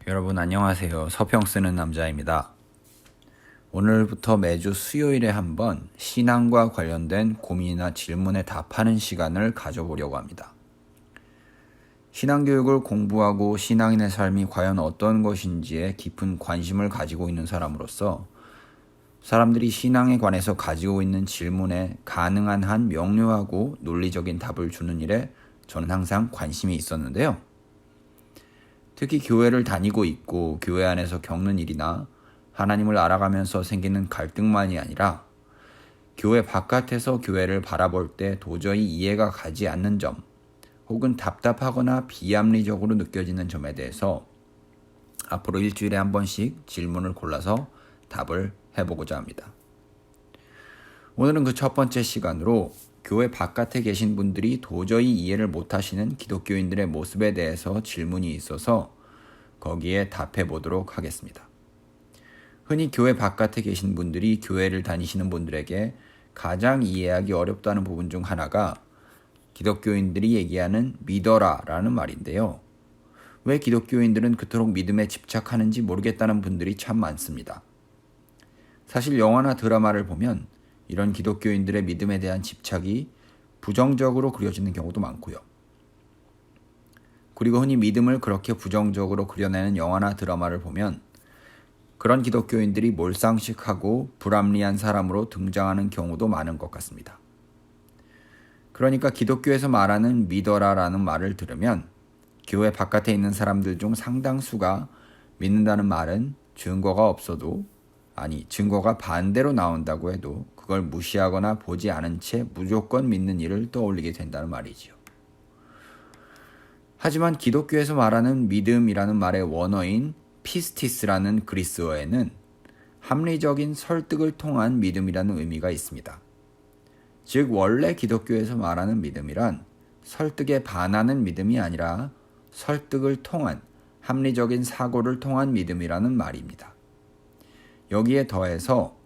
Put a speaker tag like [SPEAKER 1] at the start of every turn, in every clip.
[SPEAKER 1] 여러분 안녕하세요. 서평 쓰는 남자입니다. 오늘부터 매주 수요일에 한번 신앙과 관련된 고민이나 질문에 답하는 시간을 가져보려고 합니다. 신앙교육을 공부하고 신앙인의 삶이 과연 어떤 것인지에 깊은 관심을 가지고 있는 사람으로서 사람들이 신앙에 관해서 가지고 있는 질문에 가능한 한 명료하고 논리적인 답을 주는 일에 저는 항상 관심이 있었는데요. 특히 교회를 다니고 있고 교회 안에서 겪는 일이나 하나님을 알아가면서 생기는 갈등만이 아니라 교회 바깥에서 교회를 바라볼 때 도저히 이해가 가지 않는 점 혹은 답답하거나 비합리적으로 느껴지는 점에 대해서 앞으로 일주일에 한 번씩 질문을 골라서 답을 해보고자 합니다. 오늘은 그 첫 번째 시간으로 교회 바깥에 계신 분들이 도저히 이해를 못하시는 기독교인들의 모습에 대해서 질문이 있어서 거기에 답해 보도록 하겠습니다. 흔히 교회 바깥에 계신 분들이 교회를 다니시는 분들에게 가장 이해하기 어렵다는 부분 중 하나가 기독교인들이 얘기하는 믿어라라는 말인데요. 왜 기독교인들은 그토록 믿음에 집착하는지 모르겠다는 분들이 참 많습니다. 사실 영화나 드라마를 보면 이런 기독교인들의 믿음에 대한 집착이 부정적으로 그려지는 경우도 많고요. 그리고 흔히 믿음을 그렇게 부정적으로 그려내는 영화나 드라마를 보면 그런 기독교인들이 몰상식하고 불합리한 사람으로 등장하는 경우도 많은 것 같습니다. 그러니까 기독교에서 말하는 믿어라라는 말을 들으면 교회 바깥에 있는 사람들 중 상당수가 믿는다는 말은 증거가 없어도 증거가 반대로 나온다고 해도 그걸 무시하거나 보지 않은 채 무조건 믿는 일을 떠올리게 된다는 말이지요. 하지만 기독교에서 말하는 믿음이라는 말의 원어인 피스티스라는 그리스어에는 합리적인 설득을 통한 믿음이라는 의미가 있습니다. 즉 원래 기독교에서 말하는 믿음이란 설득에 반하는 믿음이 아니라 설득을 통한 합리적인 사고를 통한 믿음이라는 말입니다. 여기에 더해서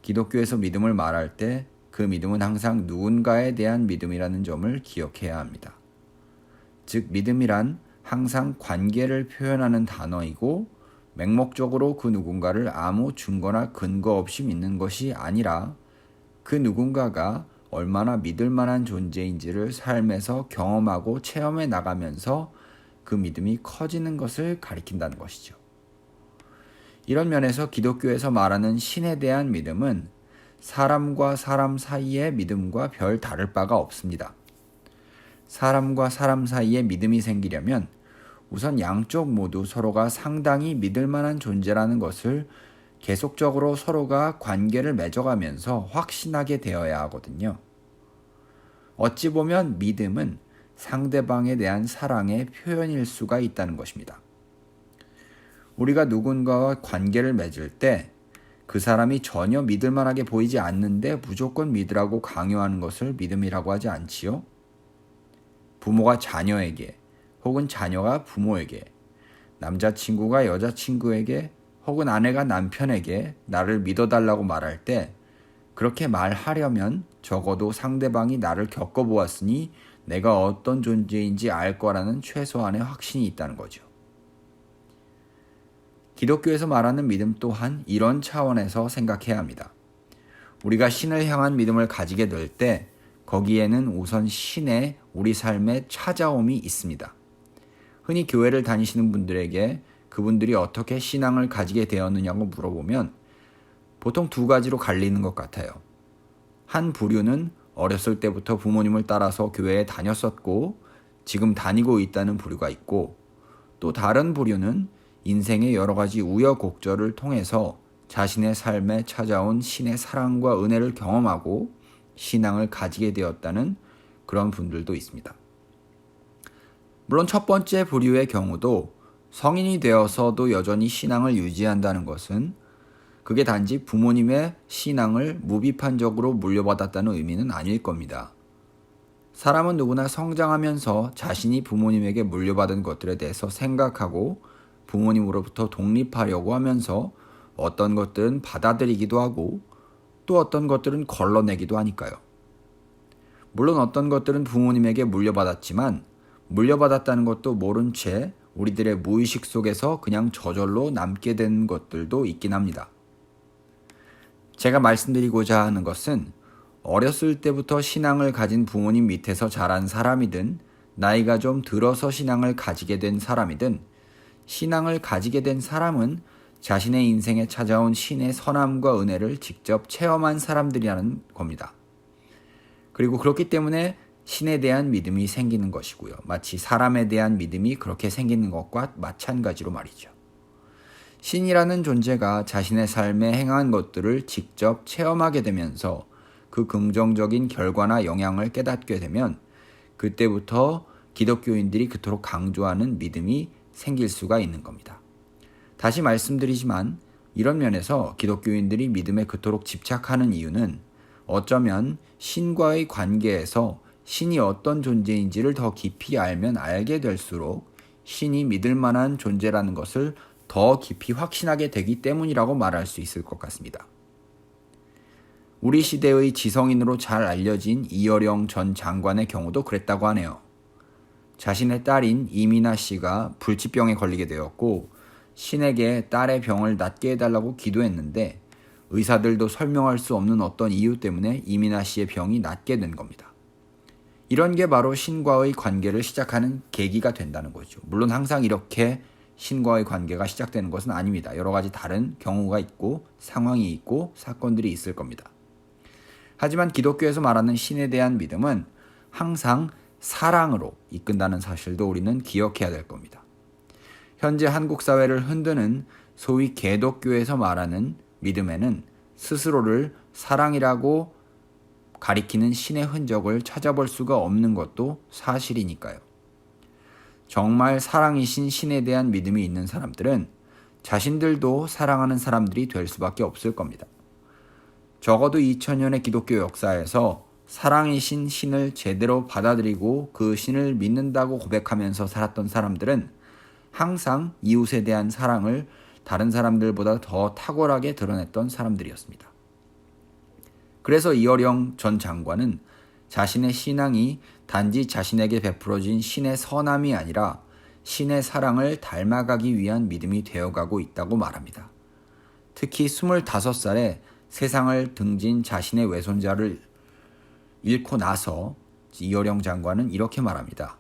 [SPEAKER 1] 기독교에서 믿음을 말할 때 그 믿음은 항상 누군가에 대한 믿음이라는 점을 기억해야 합니다. 즉 믿음이란 항상 관계를 표현하는 단어이고 맹목적으로 그 누군가를 아무 증거나 근거 없이 믿는 것이 아니라 그 누군가가 얼마나 믿을 만한 존재인지를 삶에서 경험하고 체험해 나가면서 그 믿음이 커지는 것을 가리킨다는 것이죠. 이런 면에서 기독교에서 말하는 신에 대한 믿음은 사람과 사람 사이의 믿음과 별 다를 바가 없습니다. 사람과 사람 사이에 믿음이 생기려면 우선 양쪽 모두 서로가 상당히 믿을 만한 존재라는 것을 계속적으로 서로가 관계를 맺어가면서 확신하게 되어야 하거든요. 어찌 보면 믿음은 상대방에 대한 사랑의 표현일 수가 있다는 것입니다. 우리가 누군가와 관계를 맺을 때 그 사람이 전혀 믿을 만하게 보이지 않는데 무조건 믿으라고 강요하는 것을 믿음이라고 하지 않지요? 부모가 자녀에게 혹은 자녀가 부모에게 남자친구가 여자친구에게 혹은 아내가 남편에게 나를 믿어달라고 말할 때 그렇게 말하려면 적어도 상대방이 나를 겪어보았으니 내가 어떤 존재인지 알 거라는 최소한의 확신이 있다는 거죠. 기독교에서 말하는 믿음 또한 이런 차원에서 생각해야 합니다. 우리가 신을 향한 믿음을 가지게 될 때 거기에는 우선 신의 우리 삶에 찾아옴이 있습니다. 흔히 교회를 다니시는 분들에게 그분들이 어떻게 신앙을 가지게 되었느냐고 물어보면 보통 두 가지로 갈리는 것 같아요. 한 부류는 어렸을 때부터 부모님을 따라서 교회에 다녔었고 지금 다니고 있다는 부류가 있고 또 다른 부류는 인생의 여러 가지 우여곡절을 통해서 자신의 삶에 찾아온 신의 사랑과 은혜를 경험하고 신앙을 가지게 되었다는 그런 분들도 있습니다. 물론 첫 번째 부류의 경우도 성인이 되어서도 여전히 신앙을 유지한다는 것은 그게 단지 부모님의 신앙을 무비판적으로 물려받았다는 의미는 아닐 겁니다. 사람은 누구나 성장하면서 자신이 부모님에게 물려받은 것들에 대해서 생각하고 부모님으로부터 독립하려고 하면서 어떤 것들은 받아들이기도 하고 또 어떤 것들은 걸러내기도 하니까요. 물론 어떤 것들은 부모님에게 물려받았지만 물려받았다는 것도 모른 채 우리들의 무의식 속에서 그냥 저절로 남게 된 것들도 있긴 합니다. 제가 말씀드리고자 하는 것은 어렸을 때부터 신앙을 가진 부모님 밑에서 자란 사람이든 나이가 좀 들어서 신앙을 가지게 된 사람이든 신앙을 가지게 된 사람은 자신의 인생에 찾아온 신의 선함과 은혜를 직접 체험한 사람들이라는 겁니다. 그리고 그렇기 때문에 신에 대한 믿음이 생기는 것이고요. 마치 사람에 대한 믿음이 그렇게 생기는 것과 마찬가지로 말이죠. 신이라는 존재가 자신의 삶에 행한 것들을 직접 체험하게 되면서 그 긍정적인 결과나 영향을 깨닫게 되면 그때부터 기독교인들이 그토록 강조하는 믿음이 생길 수가 있는 겁니다. 다시 말씀드리지만 이런 면에서 기독교인들이 믿음에 그토록 집착하는 이유는 어쩌면 신과의 관계에서 신이 어떤 존재인지를 더 깊이 알면 알게 될수록 신이 믿을 만한 존재라는 것을 더 깊이 확신하게 되기 때문이라고 말할 수 있을 것 같습니다. 우리 시대의 지성인으로 잘 알려진 이어령 전 장관의 경우도 그랬다고 하네요. 자신의 딸인 이민아 씨가 불치병에 걸리게 되었고 신에게 딸의 병을 낫게 해달라고 기도했는데 의사들도 설명할 수 없는 어떤 이유 때문에 이민아 씨의 병이 낫게 된 겁니다. 이런 게 바로 신과의 관계를 시작하는 계기가 된다는 거죠. 물론 항상 이렇게 신과의 관계가 시작되는 것은 아닙니다. 여러 가지 다른 경우가 있고 상황이 있고 사건들이 있을 겁니다. 하지만 기독교에서 말하는 신에 대한 믿음은 항상 사랑으로 이끈다는 사실도 우리는 기억해야 될 겁니다. 현재 한국 사회를 흔드는 소위 개독교에서 말하는 믿음에는 스스로를 사랑이라고 가리키는 신의 흔적을 찾아볼 수가 없는 것도 사실이니까요. 정말 사랑이신 신에 대한 믿음이 있는 사람들은 자신들도 사랑하는 사람들이 될 수밖에 없을 겁니다. 적어도 2000년의 기독교 역사에서 사랑이신 신을 제대로 받아들이고 그 신을 믿는다고 고백하면서 살았던 사람들은 항상 이웃에 대한 사랑을 다른 사람들보다 더 탁월하게 드러냈던 사람들이었습니다. 그래서 이어령 전 장관은 자신의 신앙이 단지 자신에게 베풀어진 신의 선함이 아니라 신의 사랑을 닮아가기 위한 믿음이 되어가고 있다고 말합니다. 특히 25살에 세상을 등진 자신의 외손자를 잃고 나서 이어령 장관은 이렇게 말합니다.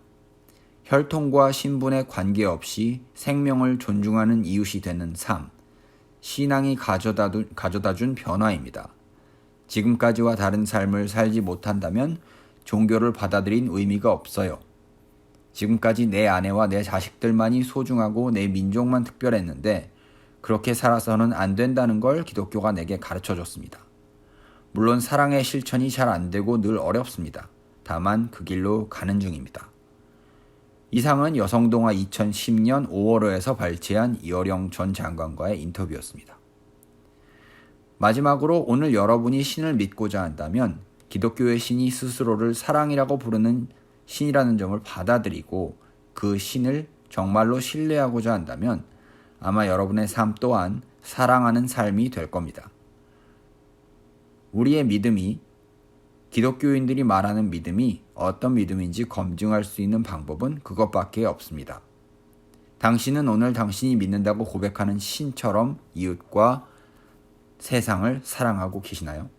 [SPEAKER 1] 혈통과 신분에 관계없이 생명을 존중하는 이웃이 되는 삶, 신앙이 가져다 준 변화입니다. 지금까지와 다른 삶을 살지 못한다면 종교를 받아들인 의미가 없어요. 지금까지 내 아내와 내 자식들만이 소중하고 내 민족만 특별했는데 그렇게 살아서는 안 된다는 걸 기독교가 내게 가르쳐줬습니다. 물론 사랑의 실천이 잘 안 되고 늘 어렵습니다. 다만 그 길로 가는 중입니다. 이상은 여성동화 2010년 5월호에서 발췌한 이어령 전 장관과의 인터뷰였습니다. 마지막으로 오늘 여러분이 신을 믿고자 한다면 기독교의 신이 스스로를 사랑이라고 부르는 신이라는 점을 받아들이고 그 신을 정말로 신뢰하고자 한다면 아마 여러분의 삶 또한 사랑하는 삶이 될 겁니다. 우리의 믿음이 기독교인들이 말하는 믿음이 어떤 믿음인지 검증할 수 있는 방법은 그것밖에 없습니다. 당신은 오늘 당신이 믿는다고 고백하는 신처럼 이웃과 세상을 사랑하고 계시나요?